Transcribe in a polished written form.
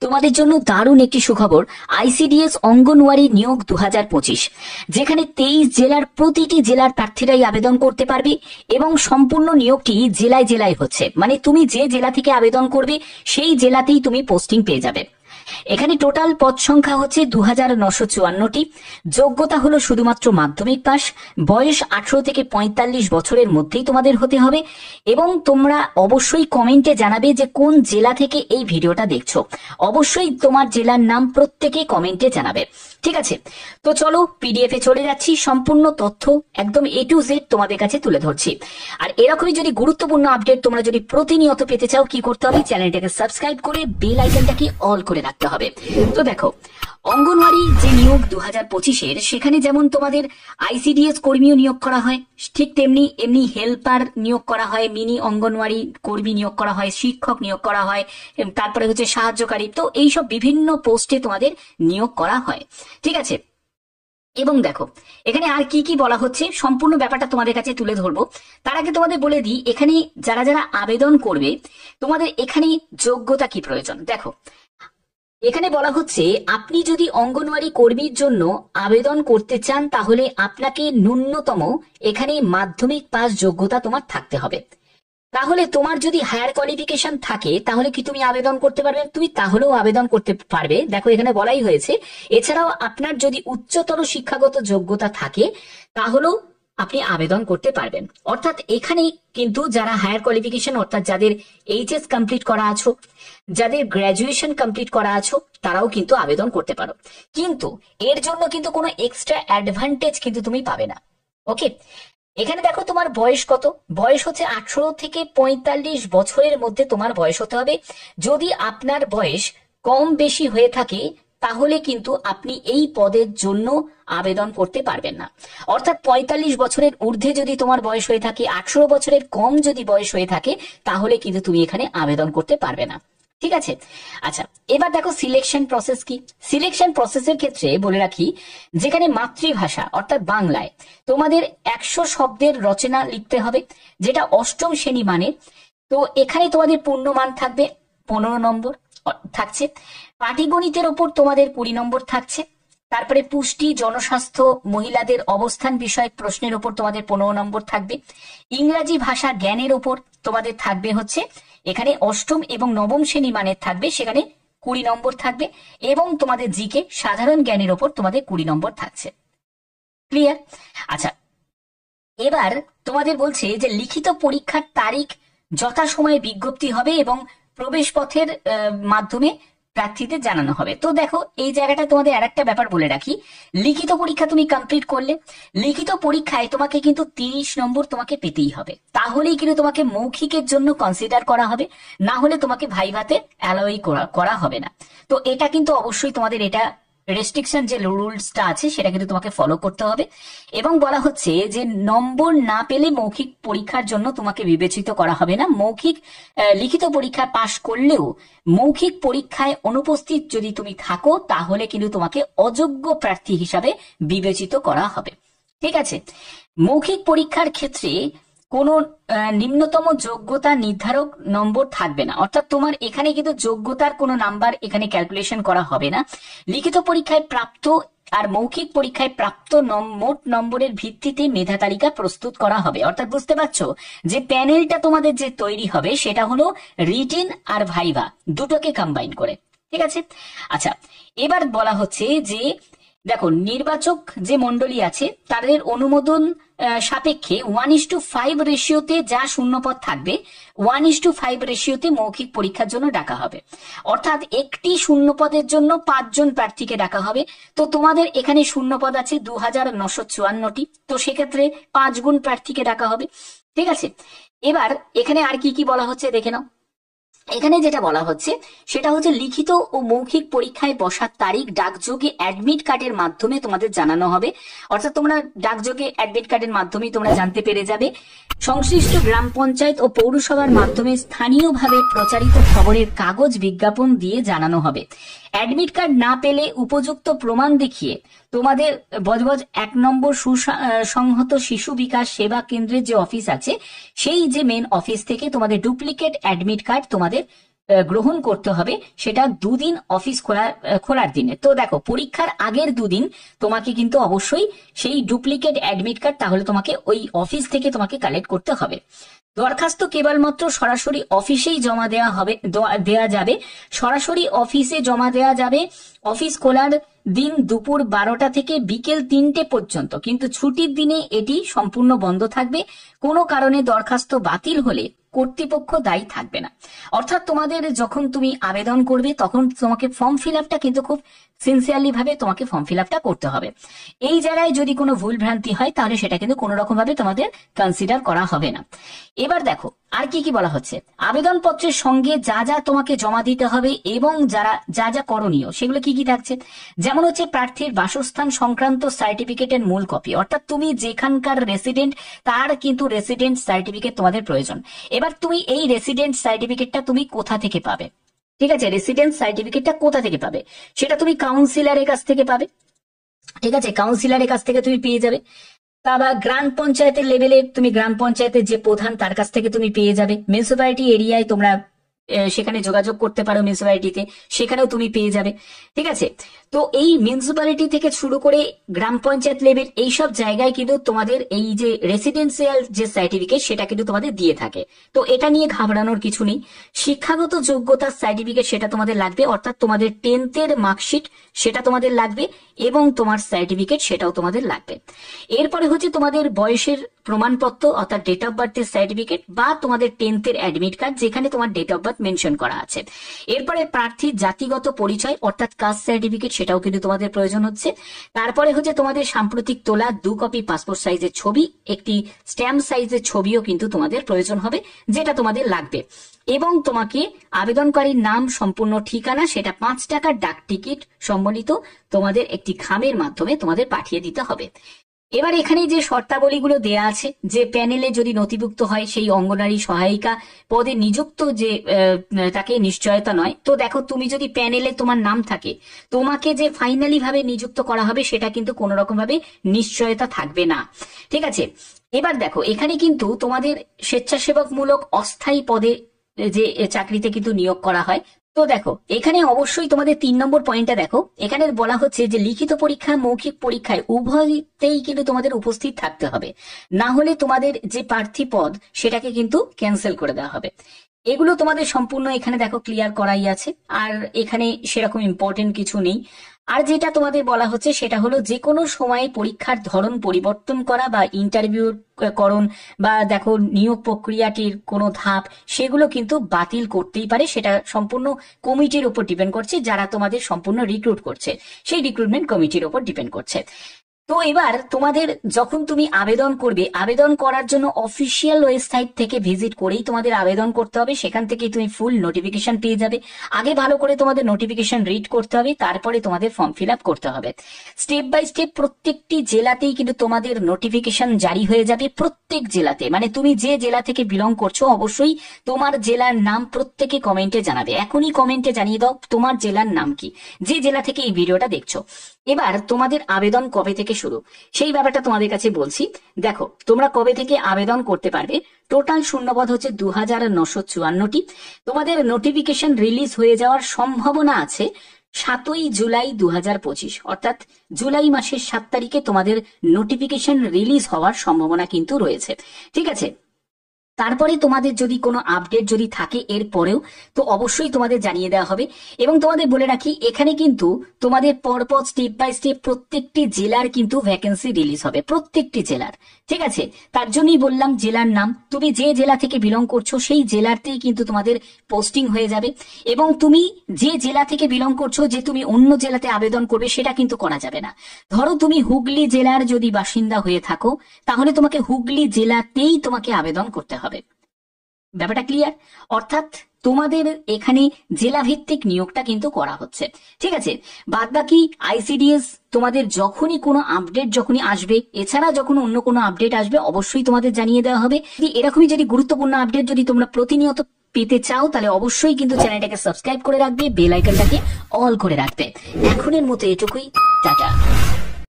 তোমাদের জন্য দারুণ একটি সুখবর। আইসিডিএস অঙ্গনওয়াড়ি নিয়োগ 2025, যেখানে 23 জেলার প্রতিটি জেলার প্রার্থীরাই আবেদন করতে পারবে এবং সম্পূর্ণ নিয়োগটি জেলায় জেলায় হচ্ছে। মানে তুমি যে জেলা থেকে আবেদন করবে সেই জেলাতেই তুমি পোস্টিং পেয়ে যাবে। এখানে টোটাল পদ সংখ্যা হচ্ছে 2954টি। যোগ্যতা হলো শুধুমাত্র মাধ্যমিক পাস। বয়স 18 থেকে 45 বছরের মধ্যেই তোমাদের হতে হবে এবং তোমরা অবশ্যই কমেন্টে জানাবে যে কোন জেলা থেকে এই ভিডিওটা দেখছো। অবশ্যই তোমার জেলার নাম প্রত্যেকে কমেন্টে জানাবে, ঠিক আছে? তো চলো পিডিএফ এ চলে যাচ্ছি, সম্পূর্ণ তথ্য একদম A to Z তোমাদের কাছে তুলে ধরছি। আর এরকমই যদি গুরুত্বপূর্ণ আপডেট তোমরা যদি প্রতিনিয়ত পেতে চাও, কি করতে হবে? চ্যানেলটাকে সাবস্ক্রাইব করে বেল আইকনটাকে অল করে রাখতে হবে। তো দেখো, অঙ্গনওয়াড়ি যে নিয়োগ 2025-এর, সেখানে যেমন তোমাদের আইসিডিএস কর্মীও নিয়োগ করা হয়, ঠিক তেমনি এমনি হেল্পার নিয়োগ করা হয়, মিনি অঙ্গনওয়াড়ি কর্মী নিয়োগ করা হয়, শিক্ষক নিয়োগ করা হয়, তারপরে হচ্ছে সাহায্যকারী। তো এইসব বিভিন্ন পোস্টে তোমাদের নিয়োগ করা হয়, ঠিক আছে? এবং দেখো এখানে আর কি কি বলা হচ্ছে, সম্পূর্ণ ব্যাপারটা তোমাদের কাছে তুলে ধরবো। তার আগে তোমাদের বলে দিই, এখানে যারা যারা আবেদন করবে তোমাদের এখানে যোগ্যতা কি প্রয়োজন। দেখো এখানে বলা হচ্ছে, আপনি যদি অঙ্গনওয়াড়ি কর্মীর জন্য আবেদন করতে চান তাহলে আপনাকে ন্যূনতম এখানে মাধ্যমিক পাস যোগ্যতা তোমার থাকতে হবে। তাহলে তোমার যদি হায়ার কোয়ালিফিকেশন থাকে তাহলে কি তুমি আবেদন করতে পারবে? তুমি তাহলেও আবেদন করতে পারবে। দেখো এখানে বলাই হয়েছে, এছাড়াও আপনার যদি উচ্চতর শিক্ষাগত যোগ্যতা থাকে তাহলেও আপনি আবেদন করতে পারবেন। অর্থাৎ এখানে কিন্তু যারা হায়ার কোয়ালিফিকেশন, অর্থাৎ যাদের এইচএস কমপ্লিট করা আছো, যাদের গ্রাজুয়েশন কমপ্লিট করা আছো, তারাও কিন্তু আবেদন করতে পারো। কিন্তু এর জন্য কিন্তু কোনো এক্সট্রা অ্যাডভান্টেজ কিন্তু তুমি পাবে না। ওকে, এখানে দেখো তোমার বয়স কত। বয়স হচ্ছে 18 থেকে 45 বছরের মধ্যে তোমার বয়স হতে হবে। যদি আপনার বয়স কম বেশি হয়ে থাকে তাহলে কিন্তু আপনি এই পদের জন্য আবেদন করতে পারবেন না। অর্থাৎ 45 বছরের ঊর্ধ্বে যদি তোমার বয়স হয়ে থাকে, 18 বছরের কম যদি বয়স হয়ে থাকে, তাহলে কিন্তু তুমি এখানে আবেদন করতে পারবে না, ঠিক আছে? আচ্ছা, এবার দেখো সিলেকশন প্রসেস কি। সিলেকশন প্রসেসের ক্ষেত্রে বলে রাখি, যেখানে মাতৃভাষা অর্থাৎ বাংলায় তোমাদের 100 শব্দের রচনা লিখতে হবে, যেটা অষ্টম শ্রেণী মানের। তো এখানে তোমাদের পূর্ণমান থাকবে 15 নম্বর থাকছে। পাটিগণিতের ওপর তোমাদের 20 নম্বর থাকছে। তারপরে পুষ্টি, জনস্বাস্থ্য, মহিলাদের অবস্থান বিষয়ক প্রশ্নের ওপর তোমাদের 15 নম্বর থাকবে। ইংরাজি ভাষা জ্ঞানের ওপর তোমাদের থাকবে হচ্ছে এখানে অষ্টম এবং নবম শ্রেণী মানের থাকবে, সেখানে 20 নম্বর থাকবে। এবং তোমাদের জিকে সাধারণ জ্ঞানের ওপর তোমাদের 20 নম্বর থাকছে। ক্লিয়ার? আচ্ছা, এবার তোমাদের বলছে যে লিখিত পরীক্ষার তারিখ যথাসময়ে বিজ্ঞপ্তি হবে এবং প্রবেশ পথের মাধ্যমে প্রার্থীদের জানানো হবে। তো দেখো এই জায়গাটা তোমাদের আরেকটা ব্যাপার বলে রাখি, লিখিত পরীক্ষা তুমি কমপ্লিট করলে লিখিত পরীক্ষায় তোমাকে কিন্তু 30 নম্বর তোমাকে পেতেই হবে, তাহলেই কিন্তু তোমাকে মৌখিকের জন্য কনসিডার করা হবে, না হলে তোমাকে ভাইভাতে অ্যালাউই করা হবে না। তো এটা কিন্তু অবশ্যই তোমাদের এটা রেস্ট্রিকশন যে রুলসটা আছে সেটা কিন্তু তোমাকে ফলো করতে হবে। এবং বলা হচ্ছে যে নম্বর না পেলে মৌখিক পরীক্ষার জন্য তোমাকে বিবেচিত করা হবে না। লিখিত পরীক্ষা পাশ করলেও মৌখিক পরীক্ষায় অনুপস্থিত যদি তুমি থাকো তাহলে কিন্তু তোমাকে অযোগ্য প্রার্থী হিসাবে বিবেচিত করা হবে, ঠিক আছে? মৌখিক পরীক্ষার ক্ষেত্রে কোনো নিম্নতম যোগ্যতা নির্ধারক নম্বর থাকবে না। অর্থাৎ তোমার এখানে কিন্তু যোগ্যতার কোনো নাম্বার এখানে ক্যালকুলেশন করা হবে না। লিখিত পরীক্ষায় প্রাপ্ত আর মৌখিক পরীক্ষায় প্রাপ্ত মোট নম্বরের ভিত্তিতে মেধা তালিকা প্রস্তুত করা হবে। অর্থাৎ বুঝতে পারছো যে প্যানেলটা তোমাদের যে তৈরি হবে সেটা হলো রিটেন আর ভাইভা দুটোকে কম্বাইন করে, ঠিক আছে? আচ্ছা, এবার বলা হচ্ছে যে দেখো নির্বাচক যে মন্ডলী আছে তাদের অনুমোদন সাপেক্ষে 1:5 রেশিওতে যা শূন্যপদ থাকবে 1:5 রেশিওতে মৌখিক পরীক্ষার জন্য ডাকা হবে। অর্থাৎ একটি শূন্যপদের জন্য 5 জন প্রার্থীকে ডাকা হবে। তো তোমাদের এখানে শূন্যপদ আছে 2954টি, তো সেক্ষেত্রে 5 গুণ প্রার্থীকে ডাকা হবে, ঠিক আছে? এবার এখানে আর কি কি বলা হচ্ছে দেখে নাও। এখানে যেটা বলা হচ্ছে সেটা হচ্ছে লিখিত ও মৌখিক পরীক্ষায় বসার তারিখ ডাকযোগে অ্যাডমিট কার্ডের মাধ্যমে তোমাদের জানানো হবে। অর্থাৎ তোমরা ডাকযোগে অ্যাডমিট কার্ডের মাধ্যমেই তোমরা জানতে পেরে যাবে। সংশ্লিষ্ট গ্রাম পঞ্চায়েত ও পৌরসভার মাধ্যমে স্থানীয়ভাবে প্রচারিত খবরের কাগজ বিজ্ঞাপন দিয়ে জানানো হবে। অ্যাডমিট কার্ড না পেলে উপযুক্ত প্রমাণ দেখিয়ে তোমাদের বজবজ 1 নম্বর সুসংহত শিশু বিকাশ সেবা কেন্দ্রের যে অফিস আছে সেই যে মেন অফিস থেকে তোমাদের ডুপ্লিকেট অ্যাডমিট কার্ড তোমাদের গ্রহণ করতে হবে সেটা 2 দিন অফিস খোলার দিনে। তো দেখো, পরীক্ষার আগের 2 দিন তোমাকে কিন্তু অবশ্যই সেই ডুপ্লিকেট অ্যাডমিট কার্ড তাহলে তোমাকে ওই অফিস থেকে তোমাকে কালেক্ট করতে হবে। দরখাস্ত কেবলমাত্র সরাসরি অফিসেই জমা দেওয়া যাবে। সরাসরি অফিসে জমা দেওয়া যাবে অফিস খোলার দিন দুপুর 12টা থেকে বিকেল 3টে পর্যন্ত, কিন্তু ছুটির দিনে এটি সম্পূর্ণ বন্ধ থাকবে। কোনো কারণে দরখাস্ত বাতিল হলে কর্তৃপক্ষ দায়ী থাকবে না। অর্থাৎ তোমাদের যখন তুমি আবেদন করবে তখন তোমাকে ফর্ম ফিল আপটা কিন্তু খুব সিনসিয়ারলি ভাবে তোমাকে ফর্ম ফিল আপটা করতে হবে। এই জায়গায় যদি কোনো ভুল ভ্রান্তি হয় তাহলে সেটা কিন্তু কোনো রকম ভাবে তোমাদের কনসিডার করা হবে না। এবার দেখো আর কি কি বলা হচ্ছে। আবেদনপত্রের সঙ্গে যা যা তোমাকে জমা দিতে হবে এবং যা যা করণীয় সেগুলো কি কি থাকছে, যেমন হচ্ছে প্রার্থীর বাসস্থান সংক্রান্ত সার্টিফিকেটের মূল কপি, অর্থাৎ তুমি যেখানকার রেসিডেন্ট তার কিন্তু রেসিডেন্ট সার্টিফিকেট তোমাদের প্রয়োজন। এবার তুমি এই রেসিডেন্ট সার্টিফিকেটটা তুমি কোথা থেকে পাবে, ঠিক আছে, রেসিডেন্ট সার্টিফিকেটটা কোথা থেকে পাবে সেটা তুমি কাউন্সিলরের কাছ থেকে পাবে, ঠিক আছে, কাউন্সিলরের কাছ থেকে তুমি পেয়ে যাবে। তা বা গ্রাম পঞ্চায়েতের লেভেলে তুমি গ্রাম পঞ্চায়েতের যে প্রধান তার কাছ থেকে তুমি পেয়ে যাবে। মিউনিসিপ্যালিটি এরিয়ায় তোমরা সেখানে যোগাযোগ করতে পারো, মিউনিসিপ্যালিটিতে সেখানেও তুমি পেয়ে যাবে, ঠিক আছে। তো এই মিউনিসিপ্যালিটি থেকে শুরু করে গ্রাম পঞ্চায়েত লেভেল এইসব জায়গায় কিন্তু তোমাদের এই যে রেসিডেন্সিয়াল যে সার্টিফিকেট সেটা কিন্তু তোমাদের দিয়ে থাকে। তো এটা নিয়ে ঘাবড়ানোর কিছু নেই। শিক্ষাগত যোগ্যতার সার্টিফিকেট সেটা তোমাদের লাগবে, অর্থাৎ তোমাদের 10th মার্কশিট সেটা তোমাদের লাগবে এবং তোমার সার্টিফিকেট সেটাও তোমাদের লাগবে। এরপরে হচ্ছে তোমাদের বয়সের প্রমাণপত্র অর্থাৎ ডেট অফ বার্থের সার্টিফিকেট বা তোমাদের 10th অ্যাডমিট কার্ড যেখানে তোমার ডেট অফ বার্থ মেনশন করা আছে। এরপরে প্রার্থীর জাতিগত পরিচয় অর্থাৎ কাস্ট সার্টিফিকেট সেটাও কিন্তু তোমাদের প্রয়োজন হচ্ছে। তারপরে হচ্ছে তোমাদের সাম্প্রতিক তোলা 2 কপি পাসপোর্ট সাইজের ছবি, একটি স্ট্যাম্প সাইজের ছবিও কিন্তু তোমাদের প্রয়োজন হবে, যেটা তোমাদের লাগবে। এবং তোমাকে আবেদনকারীর নাম, সম্পূর্ণ ঠিকানা সেটা 5 টাকার ডাক টিকিট সম্বলিত তোমাদের একটি খামের মাধ্যমে তোমাদের পাঠিয়ে দিতে হবে। এবার এখানে যে শর্তাবলীগুলো দেয়া আছে, যে প্যানেলে যদি নথিভুক্ত হয় সেই অঙ্গনারী সহায়িকা পদে নিযুক্ত যে তাকে নিশ্চয়তা নয়। তো দেখো, তুমি যদি প্যানেলে তোমার নাম থাকে, তোমাকে যে ফাইনালি ভাবে নিযুক্ত করা হবে সেটা কিন্তু কোনো রকম ভাবে নিশ্চয়তা থাকবে না, ঠিক আছে। এবার দেখো, এখানে কিন্তু তোমাদের স্বেচ্ছাসেবকমূলক অস্থায়ী পদে যে চাকরিতে কিন্তু নিয়োগ করা হয়। তো দেখো, এখানে অবশ্যই তোমাদের 3 নম্বর পয়েন্টটা দেখো, এখানে বলা হচ্ছে যে লিখিত পরীক্ষা মৌখিক পরীক্ষায় উভয়তেই কিন্তু তোমাদের উপস্থিত থাকতে হবে, না হলে তোমাদের যে প্রার্থী পদ সেটাকে কিন্তু ক্যান্সেল করে দেওয়া হবে। এগুলো তোমাদের সম্পূর্ণ এখানে দেখো ক্লিয়ার করাই আছে, আর এখানে সেরকম ইম্পর্টেন্ট কিছু নেই। আর যেটা তোমাদের বলা হচ্ছে সেটা হলো যে কোনো সময়ে পরীক্ষার ধরন পরিবর্তন করা বা ইন্টারভিউ করণ বা দেখো নিয়োগ প্রক্রিয়াটির কোনো ধাপ সেগুলো কিন্তু বাতিল করতেই পারে। সেটা সম্পূর্ণ কমিটির উপর ডিপেন্ড করছে, যারা তোমাদের সম্পূর্ণ রিক্রুট করছে সেই রিক্রুটমেন্ট কমিটির উপর ডিপেন্ড করছে। তো এবার তোমাদের যখন তুমি আবেদন করবে, আবেদন করার জন্য অফিসিয়াল ওয়েবসাইট থেকে ভিজিট করেই তোমাদের আবেদন করতে হবে, সেখান থেকেই তুমি ফুল নোটিফিকেশন পেয়ে যাবে। আগে ভালো করে তোমাদের নোটিফিকেশন রিড করতে হবে, তারপরে তোমাদের ফর্ম ফিল আপ করতে হবে। স্টেপ বাই স্টেপ প্রত্যেকটি জেলাতেই কিন্তু তোমাদের নোটিফিকেশন জারি হয়ে যাবে, প্রত্যেক জেলাতে। মানে তুমি যে জেলা থেকে বিলং করছো অবশ্যই তোমার জেলার নাম প্রত্যেকে কমেন্টে জানাবে। এখনই কমেন্টে জানিয়ে দাও তোমার জেলার নাম কি, যে জেলা থেকে এই ভিডিওটা দেখছো। এবার তোমাদের আবেদন কবে থেকে শুরু সেই ব্যাপারটা তোমাদের কাছে বলছি। দেখো, তোমরা কবে থেকে আবেদন করতে পারবে। টোটাল শূন্যপদ হচ্ছে 2954টি। তোমাদের নোটিফিকেশন রিলিজ হয়ে যাওয়ার সম্ভাবনা আছে 7ই জুলাই 2025, অর্থাৎ জুলাই মাসের 7 তারিখে তোমাদের নোটিফিকেশন রিলিজ হওয়ার সম্ভাবনা কিন্তু রয়েছে, ঠিক আছে। তারপরে তোমাদের যদি কোনো আপডেট যদি থাকে এর পরেও, তো অবশ্যই তোমাদের জানিয়ে দেওয়া হবে। এবং তোমাদের বলে রাখি, এখানে কিন্তু তোমাদের পরপর স্টেপ বাই স্টেপ প্রত্যেকটি জেলার কিন্তু ভ্যাকেন্সি রিলিজ হবে, প্রত্যেকটি জেলার, ঠিক আছে। তার জন্যই বললাম জেলার নাম, তুমি যে জেলা থেকে বিলং করছো সেই জেলাতেই কিন্তু তোমাদের পোস্টিং হয়ে যাবে। এবং তুমি যে জেলা থেকে বিলং করছো, যে তুমি অন্য জেলাতে আবেদন করবে সেটা কিন্তু করা যাবে না। ধরো তুমি হুগলি জেলার যদি বাসিন্দা হয়ে থাকো, তাহলে তোমাকে হুগলি জেলাতেই তোমাকে আবেদন করতে হবে। ব্যাপারটা ক্লিয়ার? অর্থাৎ তোমাদের এখানে জেলা ভিত্তিক নিয়োগটা কিন্তু করা হচ্ছে, ঠিক আছে। বাদ বাকি আইসিডিএস তোমাদের যখনই কোনো আপডেট যখনই আসবে, এছাড়া যখন অন্য কোনো আপডেট আসবে অবশ্যই তোমাদের জানিয়ে দেওয়া হবে। এরকমই যদি গুরুত্বপূর্ণ আপডেট যদি তোমরা প্রতিনিয়ত পেতে চাও তাহলে অবশ্যই কিন্তু চ্যানেলটাকে সাবস্ক্রাইব করে রাখবে, বেল আইকনটাকে অল করে রাখবে। এখনের মতো এটুকুই, টাটা।